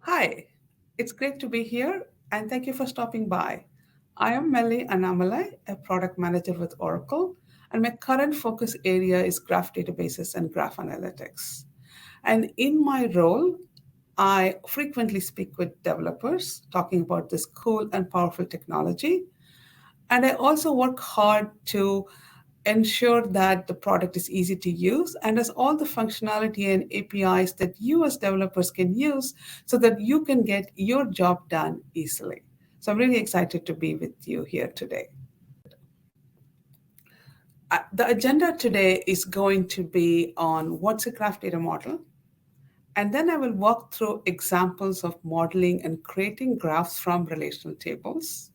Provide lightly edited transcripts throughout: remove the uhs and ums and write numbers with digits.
Hi, it's great to be here and thank you for stopping by. I am Melliyal Annamalai, a product manager with Oracle, and my current focus area is graph databases and graph analytics. And in my role, I frequently speak with developers talking about this cool and powerful technology. And I also work hard to ensure that the product is easy to use and has all the functionality and APIs that you as developers can use so that you can get your job done easily. So I'm really excited to be with you here today. The agenda today is going to be on what's a graph data model, and then I will walk through examples of modeling and creating graphs from relational tables.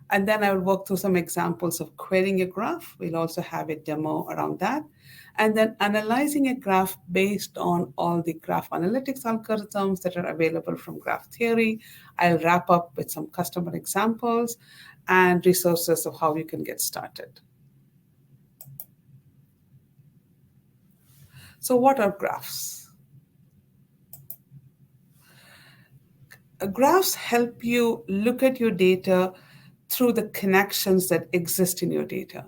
And then I will walk through some examples of querying a graph. We'll also have a demo around that. And then analyzing a graph based on all the graph analytics algorithms that are available from graph theory. I'll wrap up with some customer examples and resources of how you can get started. So what are graphs? Graphs help you look at your data through the connections that exist in your data.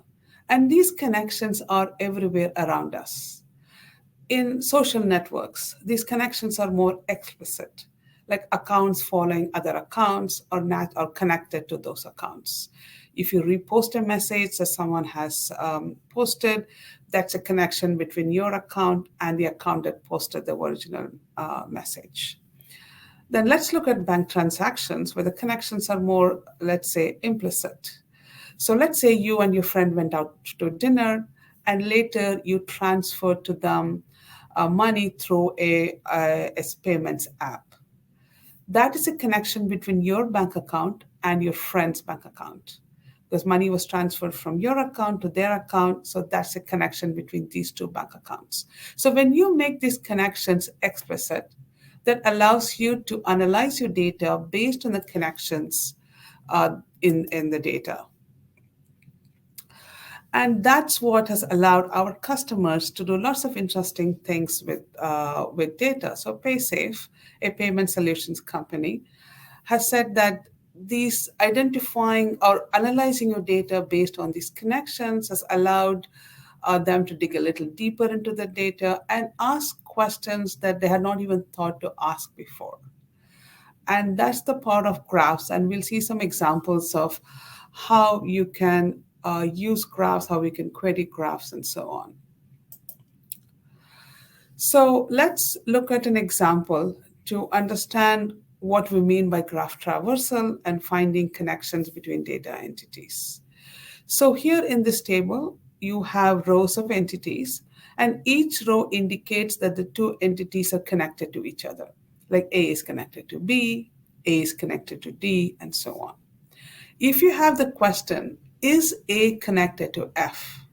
And these connections are everywhere around us. In social networks, these connections are more explicit, like accounts following other accounts or connected to those accounts. If you repost a message that someone has posted, that's a connection between your account and the account that posted the original message. Then let's look at bank transactions where the connections are more, let's say, implicit. So let's say you and your friend went out to dinner and later you transferred to them money through a payments app. That is a connection between your bank account and your friend's bank account because money was transferred from your account to their account. So that's a connection between these two bank accounts. So when you make these connections explicit, that allows you to analyze your data based on the connections in the data. And that's what has allowed our customers to do lots of interesting things with data. So PaySafe, a payment solutions company, has said that these identifying or analyzing your data based on these connections has allowed them to dig a little deeper into the data and ask questions that they had not even thought to ask before. And that's the part of graphs. And we'll see some examples of how you can use graphs, how we can query graphs, and so on. So let's look at an example to understand what we mean by graph traversal and finding connections between data entities. So here in this table, you have rows of entities, and each row indicates that the two entities are connected to each other. Like A is connected to B, A is connected to D, and so on. If you have the question, is A connected to F?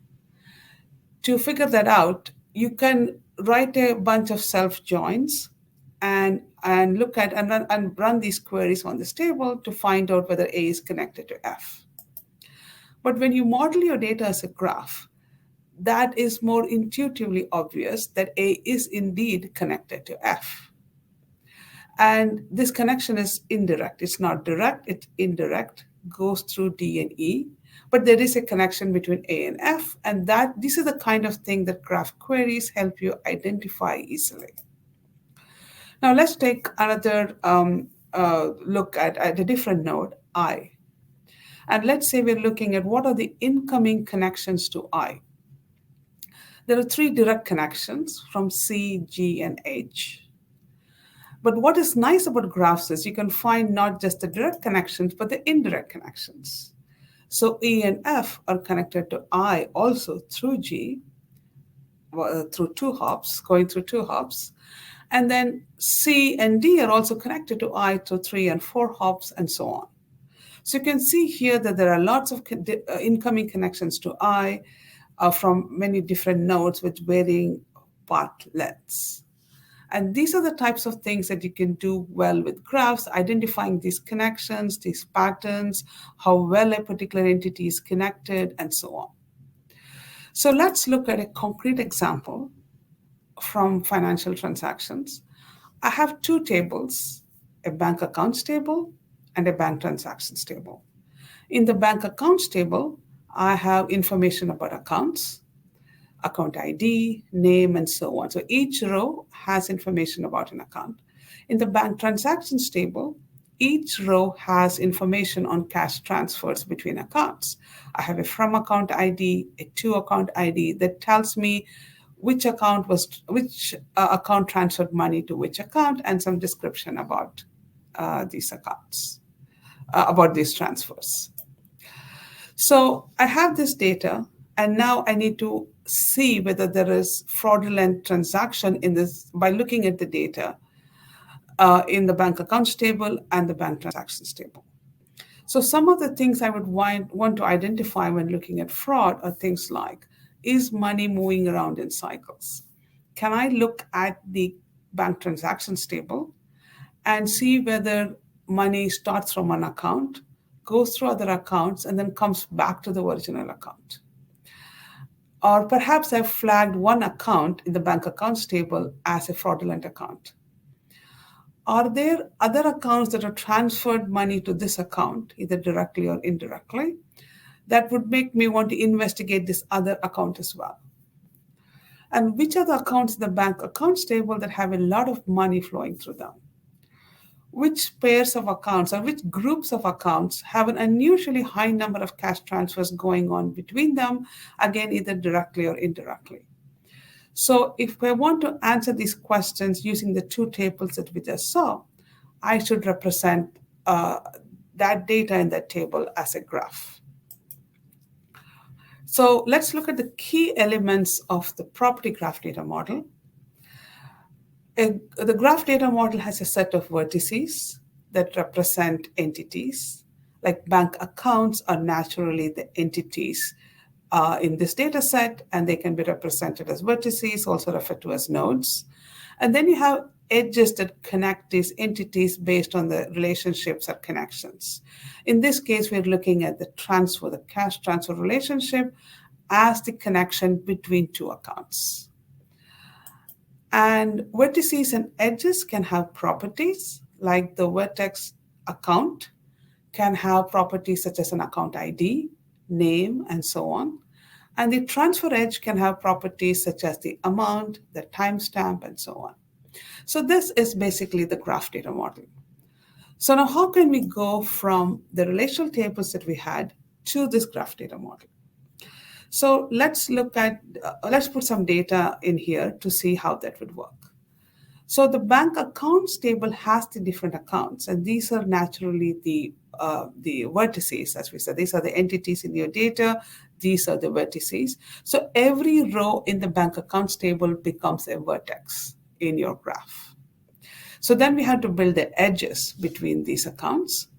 To figure that out, you can write a bunch of self-joins and look at and run these queries on this table to find out whether A is connected to F. But when you model your data as a graph, that is more intuitively obvious that A is indeed connected to F. And this connection is indirect. It's not direct, it's indirect, goes through D and E. But there is a connection between A and F, and this is the kind of thing that graph queries help you identify easily. Now let's take another look at a different node, I. And let's say we're looking at what are the incoming connections to I. There are three direct connections from C, G, and H. But what is nice about graphs is you can find not just the direct connections, but the indirect connections. So E and F are connected to I also through G, through two hops, going through two hops. And then C and D are also connected to I through 3 and 4 hops, and so on. So you can see here that there are lots of incoming connections to I from many different nodes with varying path lengths. And these are the types of things that you can do well with graphs, identifying these connections, these patterns, how well a particular entity is connected, and so on. So let's look at a concrete example from financial transactions. I have two tables, a bank accounts table and a bank transactions table. In the bank accounts table, I have information about accounts, account ID, name, and so on. So each row has information about an account. In the bank transactions table, each row has information on cash transfers between accounts. I have a from account ID, a to account ID that tells me which account transferred money to which account, and some description about these accounts, about these transfers. So I have this data, and now I need to see whether there is fraudulent transaction in this by looking at the data in the bank accounts table and the bank transactions table. So some of the things I would want to identify when looking at fraud are things like, is money moving around in cycles? Can I look at the bank transactions table and see whether money starts from one account, goes through other accounts, and then comes back to the original account? Or perhaps I've flagged one account in the bank accounts table as a fraudulent account. Are there other accounts that are transferred money to this account, either directly or indirectly, that would make me want to investigate this other account as well? And which are the accounts in the bank accounts table that have a lot of money flowing through them? Which pairs of accounts or which groups of accounts have an unusually high number of cash transfers going on between them, again, either directly or indirectly? So if I want to answer these questions using the two tables that we just saw, I should represent that data in that table as a graph. So let's look at the key elements of the property graph data model. The graph data model has a set of vertices that represent entities. Like bank accounts are naturally the entities in this data set, and they can be represented as vertices, also referred to as nodes. And then you have edges that connect these entities based on the relationships or connections. In this case, we're looking at the cash transfer relationship as the connection between two accounts. And vertices and edges can have properties, like the vertex account can have properties such as an account ID, name, and so on. And the transfer edge can have properties such as the amount, the timestamp, and so on. So this is basically the graph data model. So now how can we go from the relational tables that we had to this graph data model? So let's put some data in here to see how that would work. So the bank accounts table has the different accounts, and these are naturally the vertices, as we said. These are the entities in your data. These are the vertices. So every row in the bank accounts table becomes a vertex in your graph. So then we have to build the edges between these accounts.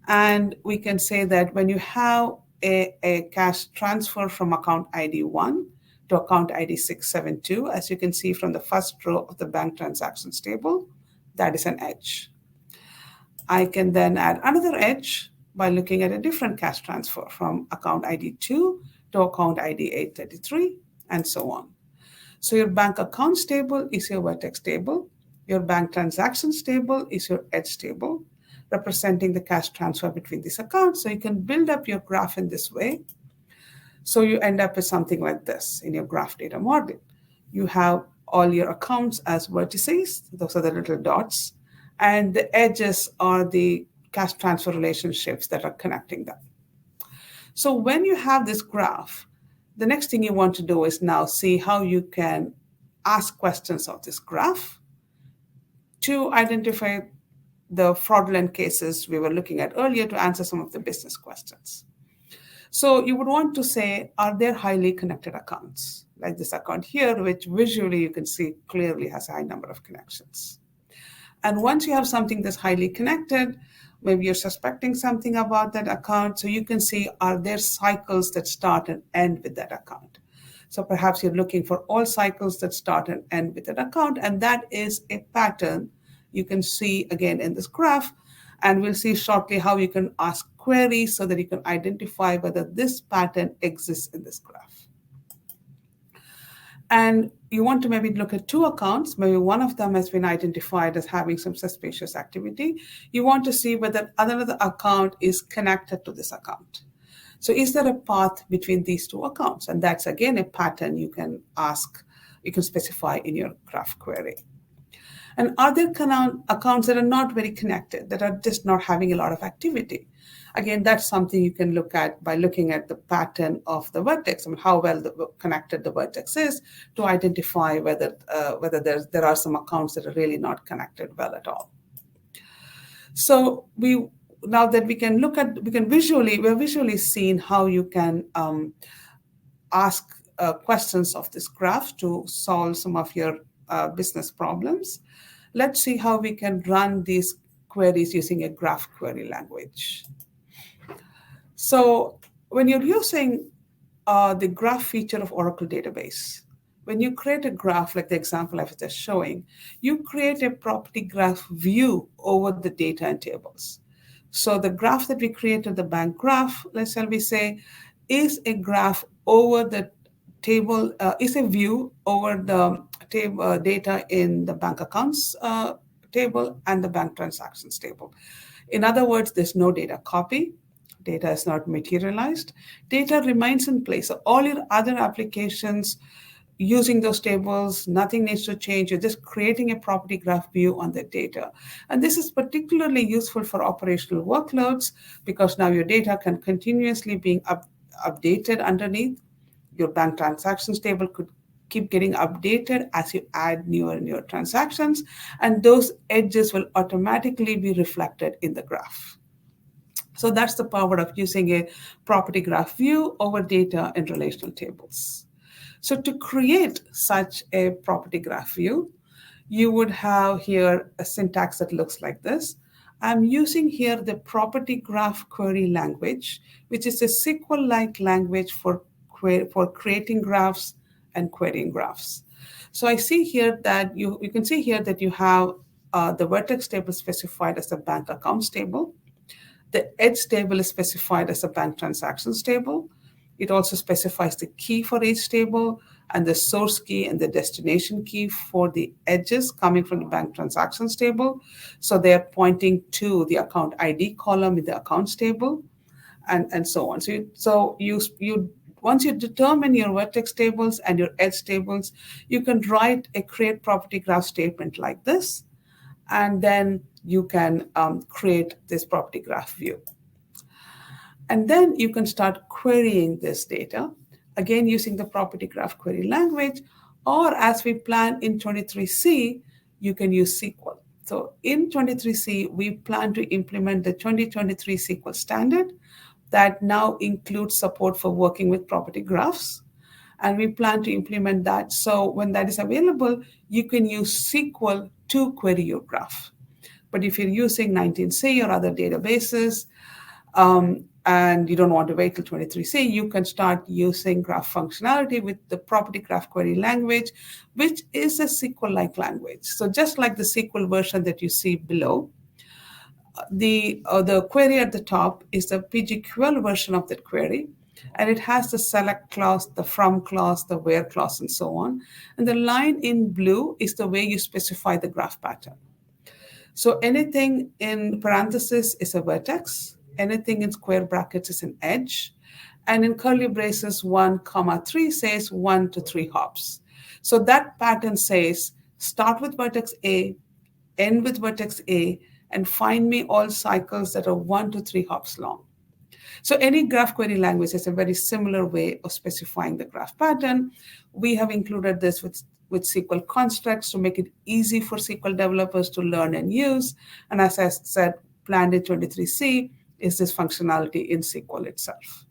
And we can say that when you have a cash transfer from account ID 1 to account ID 672, as you can see from the first row of the bank transactions table, that is an edge. I can then add another edge by looking at a different cash transfer from account ID 2 to account ID 833, and so on. So your bank accounts table is your vertex table. Your bank transactions table is your edge table, representing the cash transfer between these accounts. So you can build up your graph in this way. So you end up with something like this in your graph data model. You have all your accounts as vertices. Those are the little dots. And the edges are the cash transfer relationships that are connecting them. So when you have this graph, the next thing you want to do is now see how you can ask questions of this graph to identify the fraudulent cases we were looking at earlier to answer some of the business questions. So you would want to say, are there highly connected accounts? Like this account here, which visually you can see clearly has a high number of connections. And once you have something that's highly connected, maybe you're suspecting something about that account, so you can see, are there cycles that start and end with that account? So perhaps you're looking for all cycles that start and end with that account, and that is a pattern you can see again in this graph. And we'll see shortly how you can ask queries so that you can identify whether this pattern exists in this graph. And you want to maybe look at two accounts. Maybe one of them has been identified as having some suspicious activity. You want to see whether another account is connected to this account. So is there a path between these two accounts? And that's again a pattern you can ask, you can specify in your graph query. And are there accounts that are not very connected, that are just not having a lot of activity? Again, that's something you can look at by looking at the pattern of the vertex and how well connected the vertex is to identify whether there are some accounts that are really not connected well at all. So now that we're visually seeing how you can ask questions of this graph to solve some of your business problems. Let's see how we can run these queries using a graph query language. So when you're using the graph feature of Oracle database, when you create a graph like the example I was just showing, you create a property graph view over the data and tables. So the graph that we created, the bank graph, let's say we say, is a graph over the table, is a view over the table data in the bank accounts table and the bank transactions table. In other words, there's no data copy. Data is not materialized. Data remains in place. So all your other applications using those tables, nothing needs to change. You're just creating a property graph view on the data. And this is particularly useful for operational workloads because now your data can continuously being updated underneath. Your bank transactions table could keep getting updated as you add newer and newer transactions, and those edges will automatically be reflected in the graph. So that's the power of using a property graph view over data in relational tables. So to create such a property graph view, you would have here a syntax that looks like this. I'm using here the property graph query language, which is a SQL-like language for creating graphs and querying graphs. So I see here that you can see here that you have the vertex table specified as a bank accounts table. The edge table is specified as a bank transactions table. It also specifies the key for each table and the source key and the destination key for the edges coming from the bank transactions table. So they are pointing to the account ID column in the accounts table and so on. So you once you determine your vertex tables and your edge tables, you can write a create property graph statement like this, and then you can create this property graph view. And then you can start querying this data, again using the property graph query language, or as we plan in 23C, you can use SQL. So in 23C, we plan to implement the 2023 SQL standard that now includes support for working with property graphs. And we plan to implement that. So when that is available, you can use SQL to query your graph. But if you're using 19C or other databases, and you don't want to wait till 23C, you can start using graph functionality with the property graph query language, which is a SQL-like language. So just like the SQL version that you see below, the query at the top is the PGQL version of that query, and it has the select clause, the from clause, the where clause, and so on. And the line in blue is the way you specify the graph pattern. So anything in parentheses is a vertex, anything in square brackets is an edge, and in curly braces 1, 3 says 1 to 3 hops. So that pattern says start with vertex A, end with vertex A, and find me all cycles that are 1 to 3 hops long. So any graph query language has a very similar way of specifying the graph pattern. We have included this with SQL constructs to make it easy for SQL developers to learn and use. And as I said, planned in 23C is this functionality in SQL itself.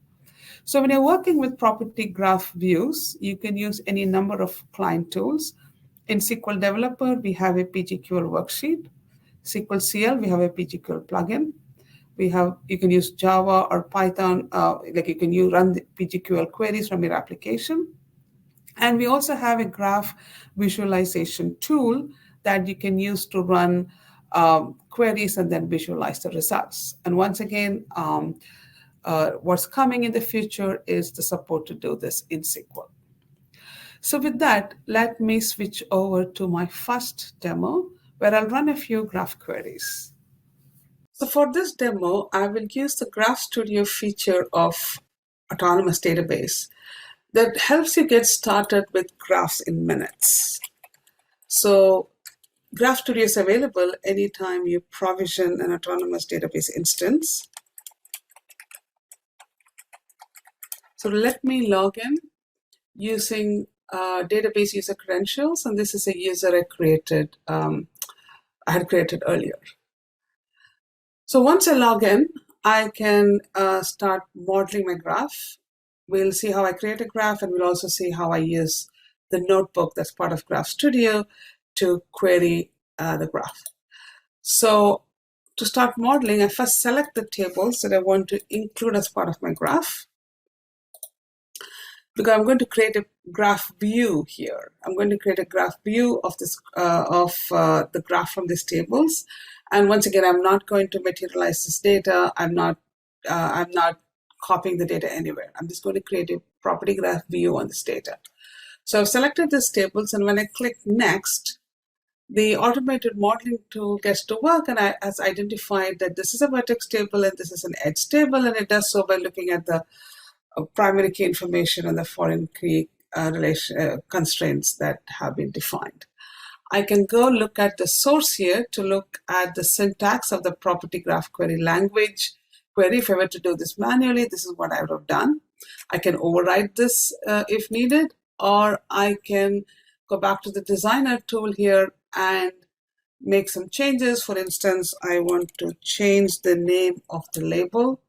So when you're working with property graph views, you can use any number of client tools. In SQL Developer, we have a PGQL worksheet. SQL CL, we have a PGQL plugin. You can use Java or Python, you can run the PGQL queries from your application. And we also have a graph visualization tool that you can use to run queries and then visualize the results. And once again, what's coming in the future is the support to do this in SQL. So with that, let me switch over to my first demo where I'll run a few graph queries. So for this demo, I will use the Graph Studio feature of Autonomous Database that helps you get started with graphs in minutes. So Graph Studio is available anytime you provision an Autonomous Database instance. So let me log in using database user credentials, and this is a user I had created earlier. So once I log in, I can start modeling my graph. We'll see how I create a graph, and we'll also see how I use the notebook that's part of Graph Studio to query the graph. So to start modeling, I first select the tables that I want to include as part of my graph, because I'm going to create a graph view here. I'm going to create a graph view of this the graph from these tables. And once again, I'm not going to materialize this data. I'm not copying the data anywhere. I'm just going to create a property graph view on this data. So I've selected these tables, and when I click next, the automated modeling tool gets to work and has identified that this is a vertex table and this is an edge table, and it does so by looking at the primary key information and the foreign key constraints that have been defined. I can go look at the source here to look at the syntax of the property graph query language query. If I were to do this manually, this is what I would have done. I can override this if needed, or I can go back to the designer tool here and make some changes. For instance, I want to change the name of the label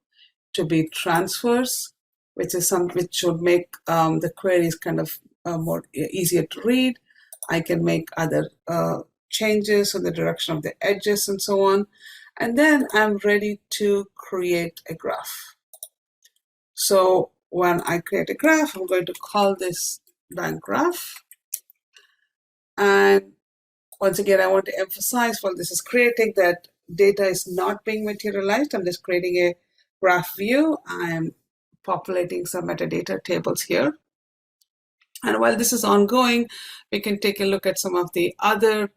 to be transfers, which should make the queries kind of more easier to read. I can make other changes in the direction of the edges and so on. And then I'm ready to create a graph. So when I create a graph, I'm going to call this bank graph. And once again, I want to emphasize while this is creating that data is not being materialized. I'm just creating a graph view. I'm populating some metadata tables here. And while this is ongoing, we can take a look at some of the other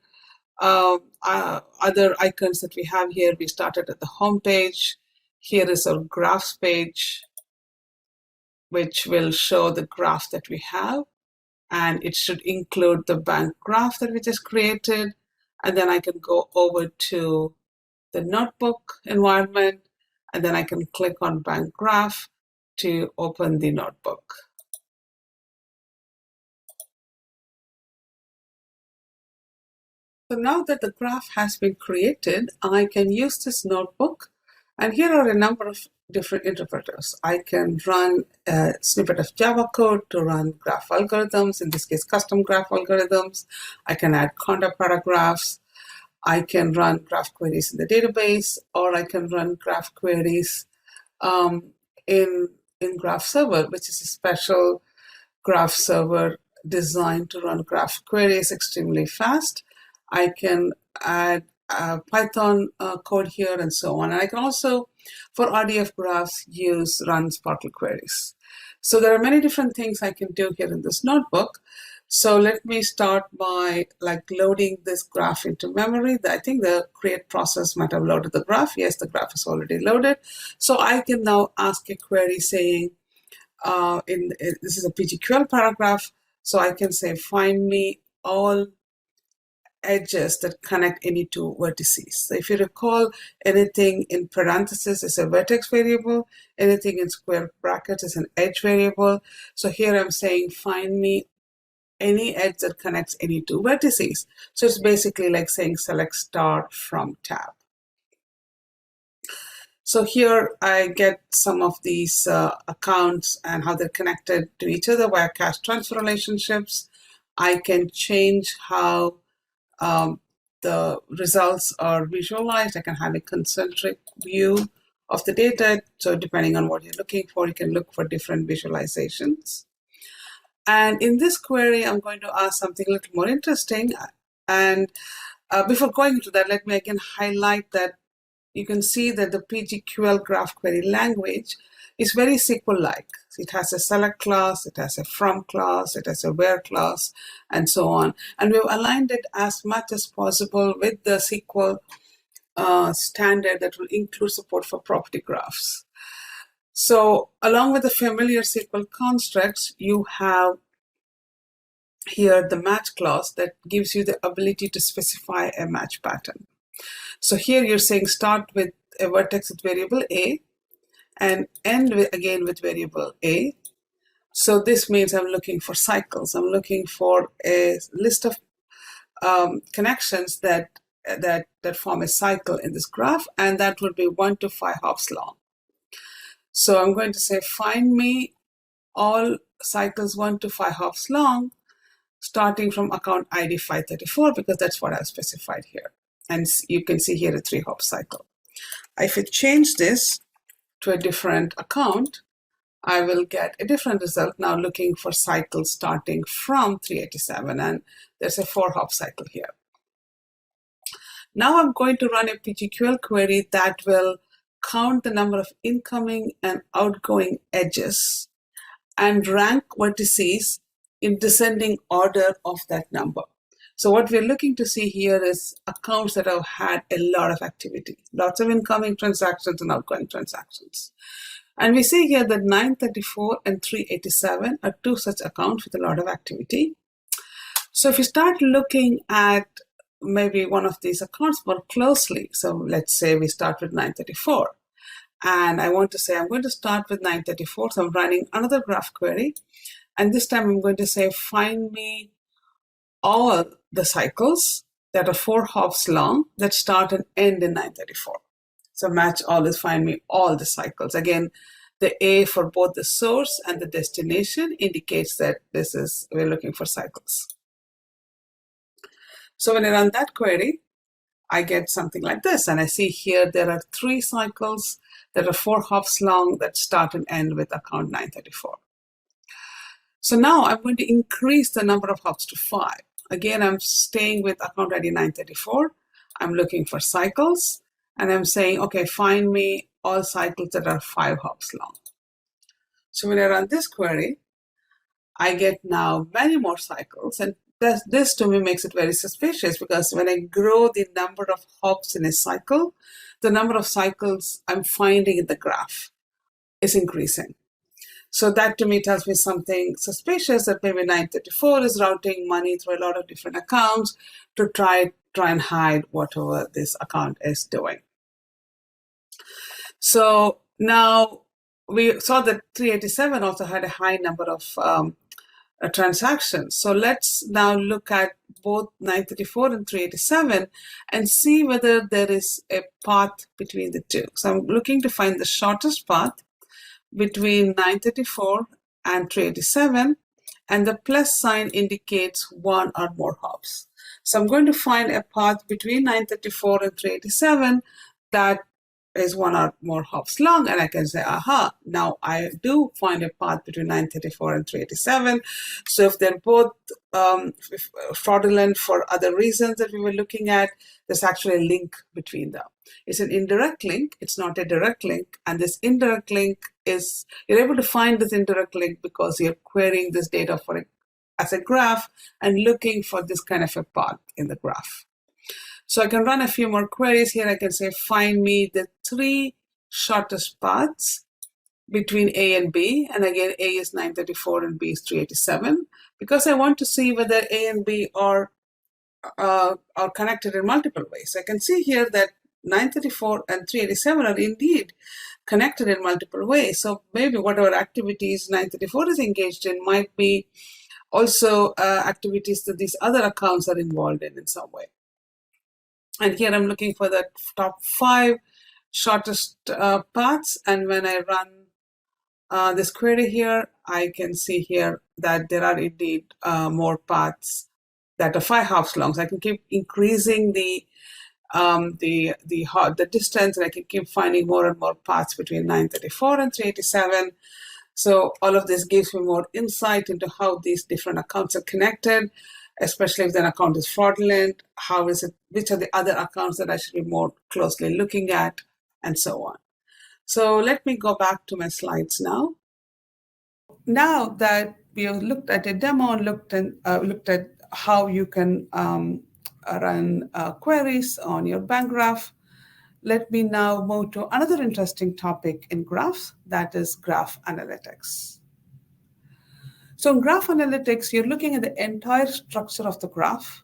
icons that we have here. We started at the home page. Here is our graphs page, which will show the graph that we have. And it should include the bank graph that we just created. And then I can go over to the notebook environment, and then I can click on bank graph to open the notebook. So now that the graph has been created, I can use this notebook, and here are a number of different interpreters. I can run a snippet of Java code to run graph algorithms, in this case, custom graph algorithms. I can add conda paragraphs. I can run graph queries in the database, or I can run graph queries in Graph Server, which is a special graph server designed to run graph queries extremely fast. I can add Python code here and so on. And I can also, for RDF graphs, run SPARQL queries. So there are many different things I can do here in this notebook. So let me start by loading this graph into memory. I think the create process might have loaded the graph. Yes, the graph is already loaded. So I can now ask a query saying, this is a PGQL paragraph. So I can say, find me all edges that connect any two vertices. So if you recall, anything in parentheses is a vertex variable, anything in square brackets is an edge variable. So here I'm saying, find me any edge that connects any two vertices. So it's basically like saying select star from tab. So here I get some of these accounts and how they're connected to each other via cache transfer relationships. I can change how the results are visualized. I can have a concentric view of the data. So depending on what you're looking for, you can look for different visualizations. And in this query, I'm going to ask something a little more interesting. And before going into that, let me again highlight that you can see that the PGQL graph query language is very SQL-like. It has a select class, it has a from class, it has a where class, and so on. And we've aligned it as much as possible with the SQL standard that will include support for property graphs. So along with the familiar SQL constructs, you have here the match clause that gives you the ability to specify a match pattern. So here you're saying start with a vertex with variable A and end with, again with variable A. So this means I'm looking for cycles. I'm looking for a list of connections that form a cycle in this graph, and that would be 1 to 5 hops long. So I'm going to say find me all cycles 1 to 5 hops long, starting from account ID 534, because that's what I've specified here. And you can see here a 3-hop cycle. If I change this to a different account, I will get a different result now looking for cycles starting from 387, and there's a 4-hop cycle here. Now I'm going to run a PGQL query that will count the number of incoming and outgoing edges and rank vertices in descending order of that number. So what we're looking to see here is accounts that have had a lot of activity, lots of incoming transactions and outgoing transactions. And we see here that 934 and 387 are 2 such accounts with a lot of activity. So if you start looking at maybe one of these accounts more closely, so let's say we start with 934, and I want to say I'm going to start with 934, so I'm running another graph query, and this time I'm going to say find me all the cycles that are 4 hops long that start and end in 934. So match all is find me all the cycles. Again, the A for both the source and the destination indicates that we're looking for cycles. So when I run that query, I get something like this. And I see here there are 3 cycles that are 4 hops long that start and end with account 934. So now I'm going to increase the number of hops to 5. Again, I'm staying with account ID 934. I'm looking for cycles. And I'm saying, okay, find me all cycles that are 5 hops long. So when I run this query, I get now many more cycles. And this to me makes it very suspicious, because when I grow the number of hops in a cycle, the number of cycles I'm finding in the graph is increasing. So that to me tells me something suspicious, that maybe 934 is routing money through a lot of different accounts to try and hide whatever this account is doing. So now we saw that 387 also had a high number of transactions. So let's now look at both 934 and 387 and see whether there is a path between the two. So I'm looking to find the shortest path between 934 and 387, and the plus sign indicates 1 or more hops. So I'm going to find a path between 934 and 387 that is 1 or more hops long, and I can say, aha, now I do find a path between 934 and 387. So if they're both fraudulent for other reasons that we were looking at, there's actually a link between them. It's an indirect link, it's not a direct link, and this indirect link is, you're able to find this indirect link because you're querying this data as a graph and looking for this kind of a path in the graph. So I can run a few more queries here. I can say, find me the 3 shortest paths between A and B. And again, A is 934 and B is 387, because I want to see whether A and B are connected in multiple ways. So I can see here that 934 and 387 are indeed connected in multiple ways. So maybe whatever activities 934 is engaged in might be also activities that these other accounts are involved in some way. And here I'm looking for the top 5 shortest paths. And when I run this query here, I can see here that there are indeed more paths that are 5 hops long. So I can keep increasing the distance, and I can keep finding more and more paths between 934 and 387. So all of this gives me more insight into how these different accounts are connected, especially if an account is fraudulent, which are the other accounts that I should be more closely looking at, and so on. So let me go back to my slides now. Now that we have looked at a demo and looked at how you can run queries on your bank graph, let me now move to another interesting topic in graphs, that is graph analytics. So in graph analytics, you're looking at the entire structure of the graph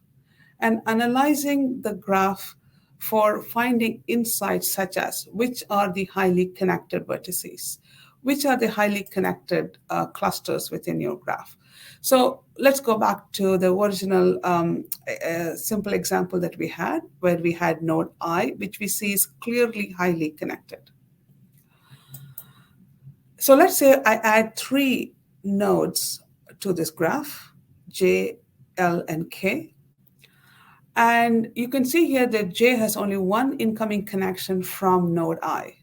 and analyzing the graph for finding insights such as which are the highly connected vertices, which are the highly connected clusters within your graph. So let's go back to the original simple example that we had, where we had node I, which we see is clearly highly connected. So let's say I add 3 nodes to this graph, J, L, and K. And you can see here that J has only one incoming connection from node I.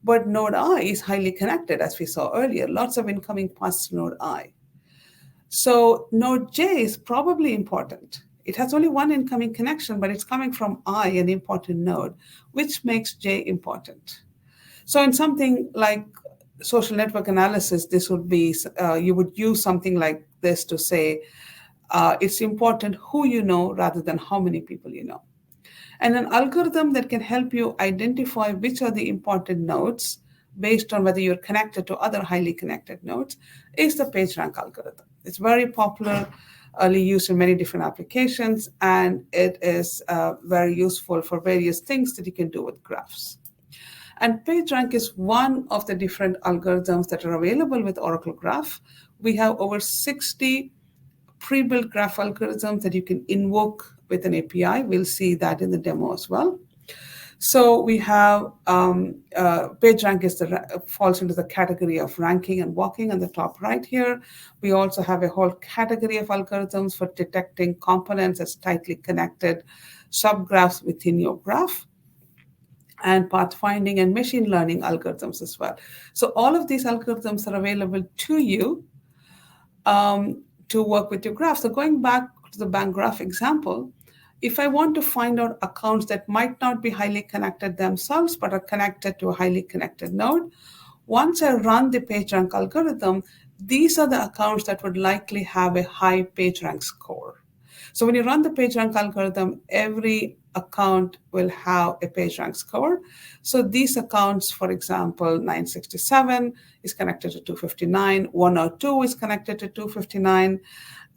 But node I is highly connected, as we saw earlier, lots of incoming paths to node I. So node J is probably important. It has only one incoming connection, but it's coming from I, an important node, which makes J important. So in something like social network analysis, this would be, you would use something like this to say, it's important who you know rather than how many people you know. And an algorithm that can help you identify which are the important nodes based on whether you're connected to other highly connected nodes is the PageRank algorithm. It's very popular, used in many different applications, and it is very useful for various things that you can do with graphs. And PageRank is one of the different algorithms that are available with Oracle Graph. We have over 60 pre-built graph algorithms that you can invoke with an API. We'll see that in the demo as well. So we have PageRank falls into the category of ranking and walking on the top right here. We also have a whole category of algorithms for detecting components as tightly connected subgraphs within your graph, and pathfinding and machine learning algorithms as well. So all of these algorithms are available to you to work with your graph. So going back to the bank graph example, if I want to find out accounts that might not be highly connected themselves, but are connected to a highly connected node, once I run the PageRank algorithm, these are the accounts that would likely have a high PageRank score. So when you run the PageRank algorithm, every account will have a PageRank score. So these accounts, for example, 967 is connected to 259, 102 is connected to 259,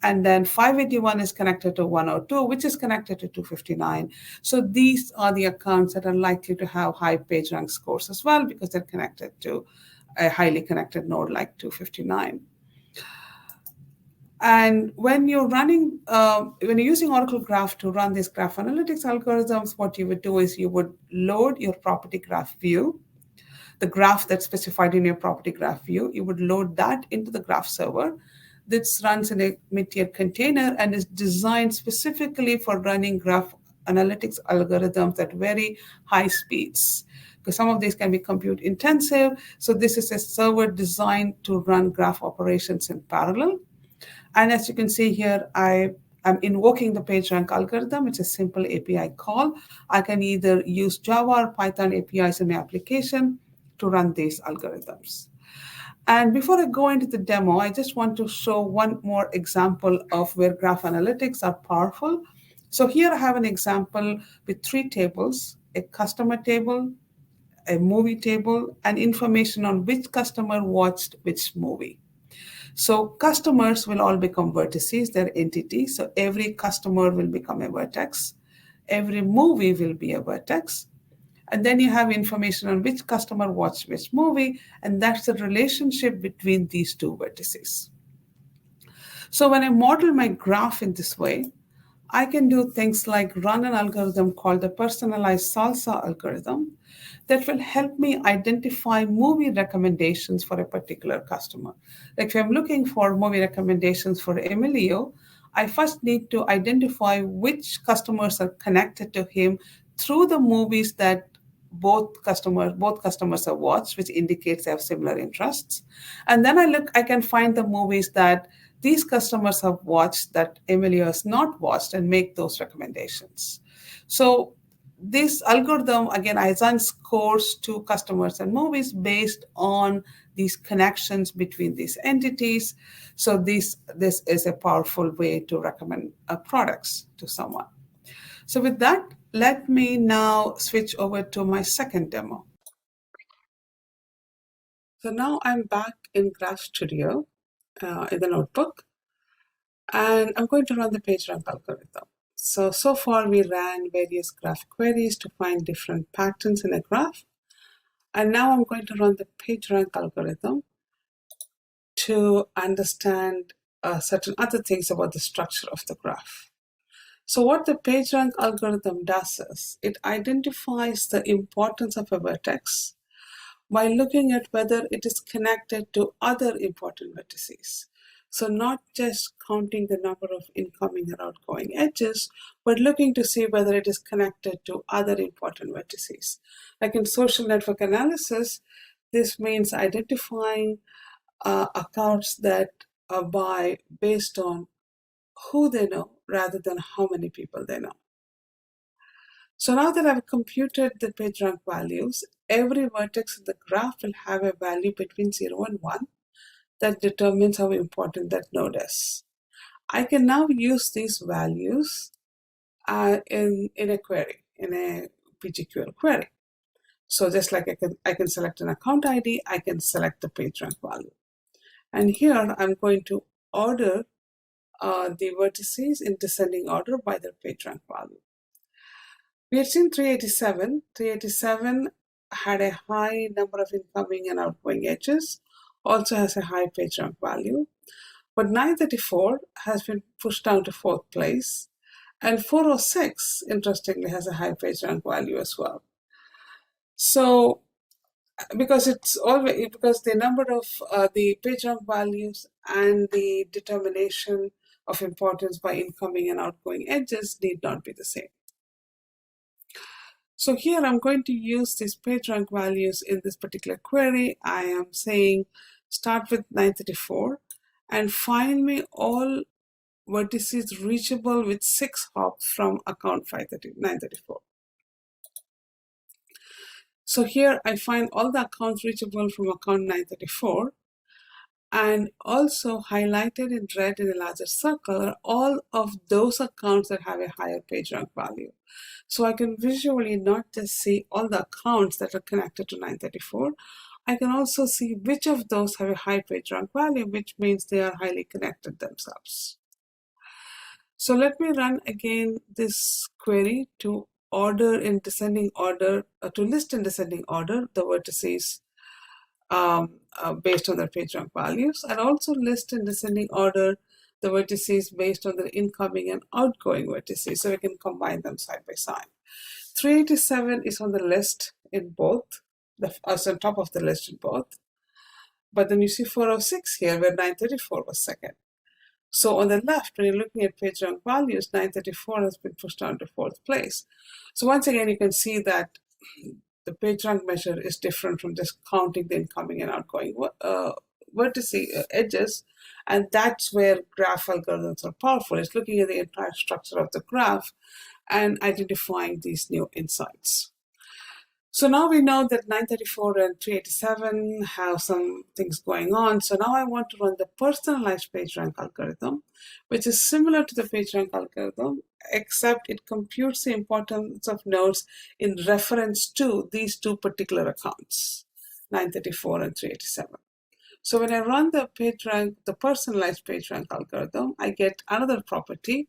and then 581 is connected to 102, which is connected to 259. So these are the accounts that are likely to have high PageRank scores as well, because they're connected to a highly connected node like 259. And when you're using Oracle Graph to run these graph analytics algorithms, what you would do is you would load your property graph view, the graph that's specified in your property graph view. You would load that into the graph server. This runs in a mid-tier container and is designed specifically for running graph analytics algorithms at very high speeds, because some of these can be compute intensive. So this is a server designed to run graph operations in parallel. And as you can see here, I'm invoking the PageRank algorithm. It's a simple API call. I can either use Java or Python APIs in my application to run these algorithms. And before I go into the demo, I just want to show one more example of where graph analytics are powerful. So here I have an example with 3 tables, a customer table, a movie table, and information on which customer watched which movie. So customers will all become vertices, they're entities. So every customer will become a vertex. Every movie will be a vertex. And then you have information on which customer watched which movie, and that's the relationship between these 2 vertices. So when I model my graph in this way, I can do things like run an algorithm called the personalized salsa algorithm that will help me identify movie recommendations for a particular customer. Like if I'm looking for movie recommendations for Emilio, I first need to identify which customers are connected to him through the movies that both customers have watched, which indicates they have similar interests. And then I can find the movies that these customers have watched that Emilio has not watched and make those recommendations. So this algorithm again assigns scores to customers and movies based on these connections between these entities. So this is a powerful way to recommend products to someone. So with that, let me now switch over to my second demo. So now I'm back in Graph Studio in the notebook, and I'm going to run the PageRank algorithm. So far we ran various graph queries to find different patterns in a graph. And now I'm going to run the PageRank algorithm to understand certain other things about the structure of the graph. So what the PageRank algorithm does is it identifies the importance of a vertex by looking at whether it is connected to other important vertices. So not just counting the number of incoming and outgoing edges, but looking to see whether it is connected to other important vertices. Like in social network analysis, this means identifying accounts that buy based on who they know rather than how many people they know. So now that I've computed the PageRank values, every vertex in the graph will have a value between 0 and 1 that determines how important that node is. I can now use these values in a query, in a PGQ query. So just like I can select an account ID, I can select the PageRank value. And here I'm going to order the vertices in descending order by their PageRank value. We had seen 387. 387 had a high number of incoming and outgoing edges, also has a high PageRank value. But 934 has been pushed down to 4th place. And 406, interestingly, has a high PageRank value as well. So because the number of the PageRank values and the determination of importance by incoming and outgoing edges need not be the same. So here I'm going to use these PageRank values in this particular query. I am saying start with 934 and find me all vertices reachable with 6 hops from account 934. So here I find all the accounts reachable from account 934, and also highlighted in red in a larger circle are all of those accounts that have a higher PageRank value. So I can visually not just see all the accounts that are connected to 934, I can also see which of those have a high PageRank value, which means they are highly connected themselves. So let me run again this query to order in descending order, to list in descending order the vertices based on their PageRank values, and also list in descending order the vertices based on the incoming and outgoing vertices, so we can combine them side by side. 387 is on the list in both, on top of the list in both. But then you see 406 here, where 934 was second. So on the left, when you're looking at PageRank values, 934 has been pushed down to 4th place. So once again, you can see that the PageRank measure is different from just counting the incoming and outgoing vertices, edges, and that's where graph algorithms are powerful. It's looking at the entire structure of the graph and identifying these new insights. So now we know that 934 and 387 have some things going on. So now I want to run the personalized PageRank algorithm, which is similar to the PageRank algorithm, except it computes the importance of nodes in reference to these two particular accounts, 934 and 387. So when I run the PageRank, the personalized PageRank algorithm, I get another property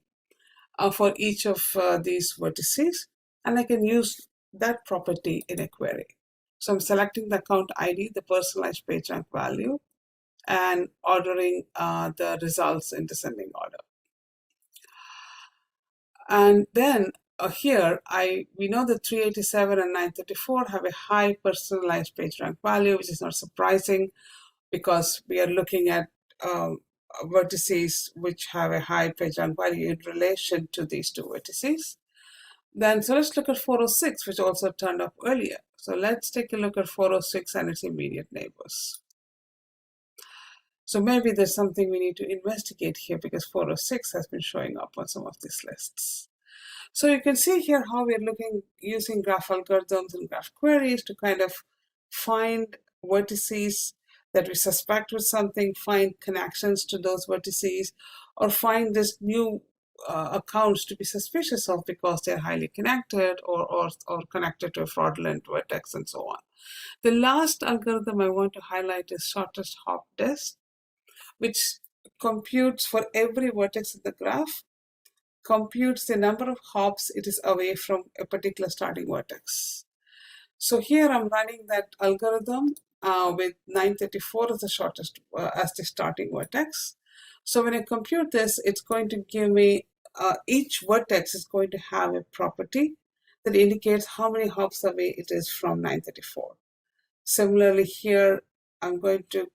for each of these vertices, and I can use that property in a query. So I'm selecting the account ID, the personalized PageRank value, and ordering the results in descending order. And then here, we know that 387 and 934 have a high personalized PageRank value, which is not surprising because we are looking at vertices which have a high PageRank value in relation to these two vertices. Then, so let's look at 406, which also turned up earlier. So let's take a look at 406 and its immediate neighbors. So maybe there's something we need to investigate here because 406 has been showing up on some of these lists. So you can see here how we're looking using graph algorithms and graph queries to kind of find vertices that we suspect with something, find connections to those vertices, or find this new accounts to be suspicious of because they're highly connected or connected to a fraudulent vertex and so on. The last algorithm I want to highlight is shortest hop disk, which computes for every vertex in the graph, computes the number of hops it is away from a particular starting vertex. So here I'm running that algorithm with 934 as the shortest as the starting vertex. So when I compute this, it's going to give me each vertex is going to have a property that indicates how many hops away it is from 934. Similarly here, I'm going to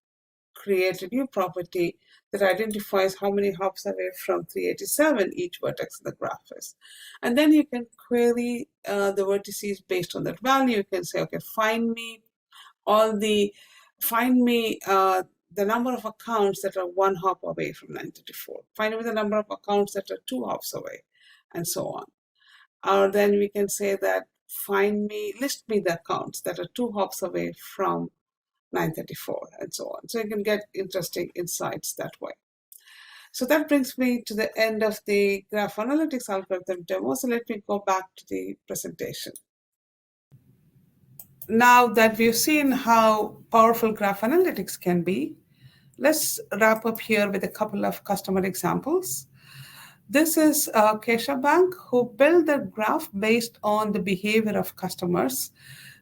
create a new property that identifies how many hops away from 387 each vertex in the graph is. And then you can query the vertices based on that value. You can say, okay, find me the number of accounts that are 1 hop away from 934. Find me the number of accounts that are 2 hops away, and so on. Or then we can say that list me the accounts that are 2 hops away from 934, and so on. So you can get interesting insights that way. So that brings me to the end of the graph analytics algorithm demo. So let me go back to the presentation. Now that we've seen how powerful graph analytics can be, let's wrap up here with a couple of customer examples. This is Kesha Bank, who built their graph based on the behavior of customers,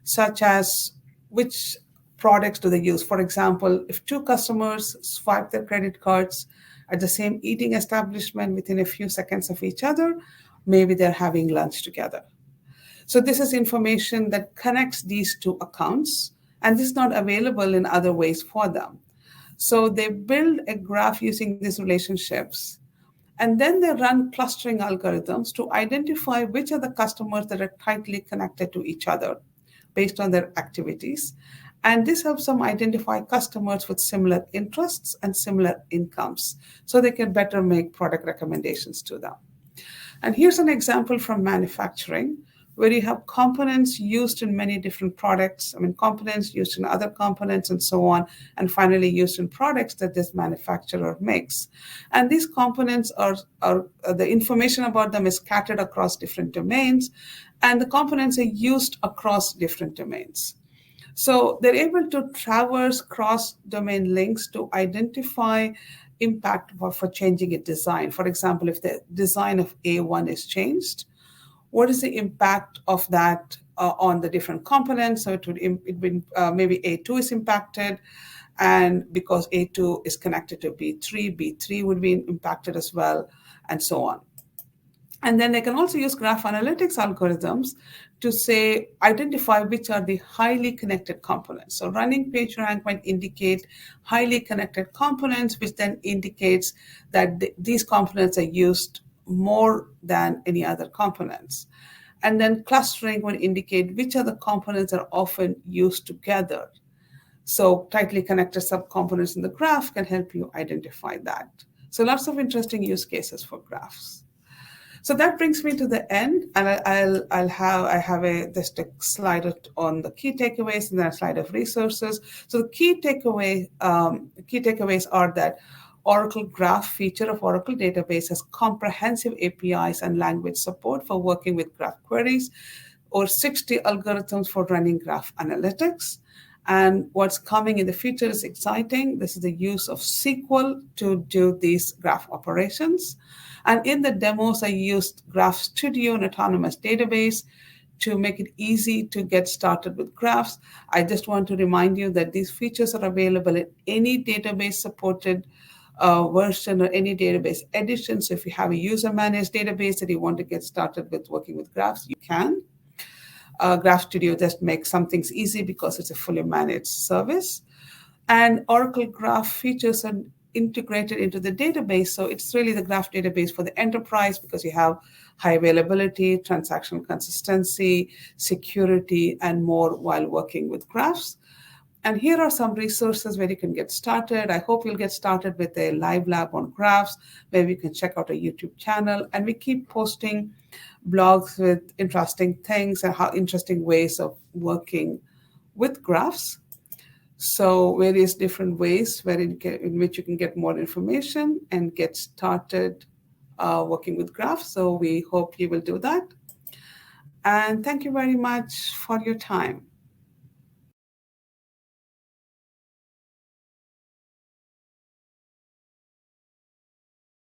such as which products do they use. For example, if 2 customers swipe their credit cards at the same eating establishment within a few seconds of each other, maybe they're having lunch together. So this is information that connects these 2 accounts, and this is not available in other ways for them. So they build a graph using these relationships, and then they run clustering algorithms to identify which are the customers that are tightly connected to each other based on their activities. And this helps them identify customers with similar interests and similar incomes so they can better make product recommendations to them. And here's an example from manufacturing where you have components used in many different products, components used in other components and so on, and finally used in products that this manufacturer makes. And these components are the information about them is scattered across different domains, and the components are used across different domains. So they're able to traverse cross-domain links to identify impact for changing a design. For example, if the design of A1 is changed, what is the impact of that on the different components? So maybe A2 is impacted, and because A2 is connected to B3, B3 would be impacted as well, and so on. And then they can also use graph analytics algorithms to identify which are the highly connected components. So running PageRank might indicate highly connected components, which then indicates that these components are used more than any other components. And then clustering will indicate which are the components that are often used together. So tightly connected subcomponents in the graph can help you identify that. So lots of interesting use cases for graphs. So that brings me to the end, and I have just a slide on the key takeaways and then a slide of resources. So the key takeaways are that Oracle Graph feature of Oracle database has comprehensive APIs and language support for working with graph queries, or 60 algorithms for running graph analytics. And what's coming in the future is exciting. This is the use of SQL to do these graph operations. And in the demos, I used Graph Studio, an autonomous database, to make it easy to get started with graphs. I just want to remind you that these features are available in any database supported version or any database edition. So if you have a user-managed database that you want to get started with working with graphs, you can. Graph Studio just makes some things easy because it's a fully managed service. And Oracle Graph features are integrated into the database. So it's really the graph database for the enterprise because you have high availability, transactional consistency, security, and more while working with graphs. And here are some resources where you can get started. I hope you'll get started with a live lab on graphs, where you can check out a YouTube channel. And we keep posting blogs with interesting things and how interesting ways of working with graphs. So various different ways in which you can get more information and get started working with graphs. So we hope you will do that. And thank you very much for your time.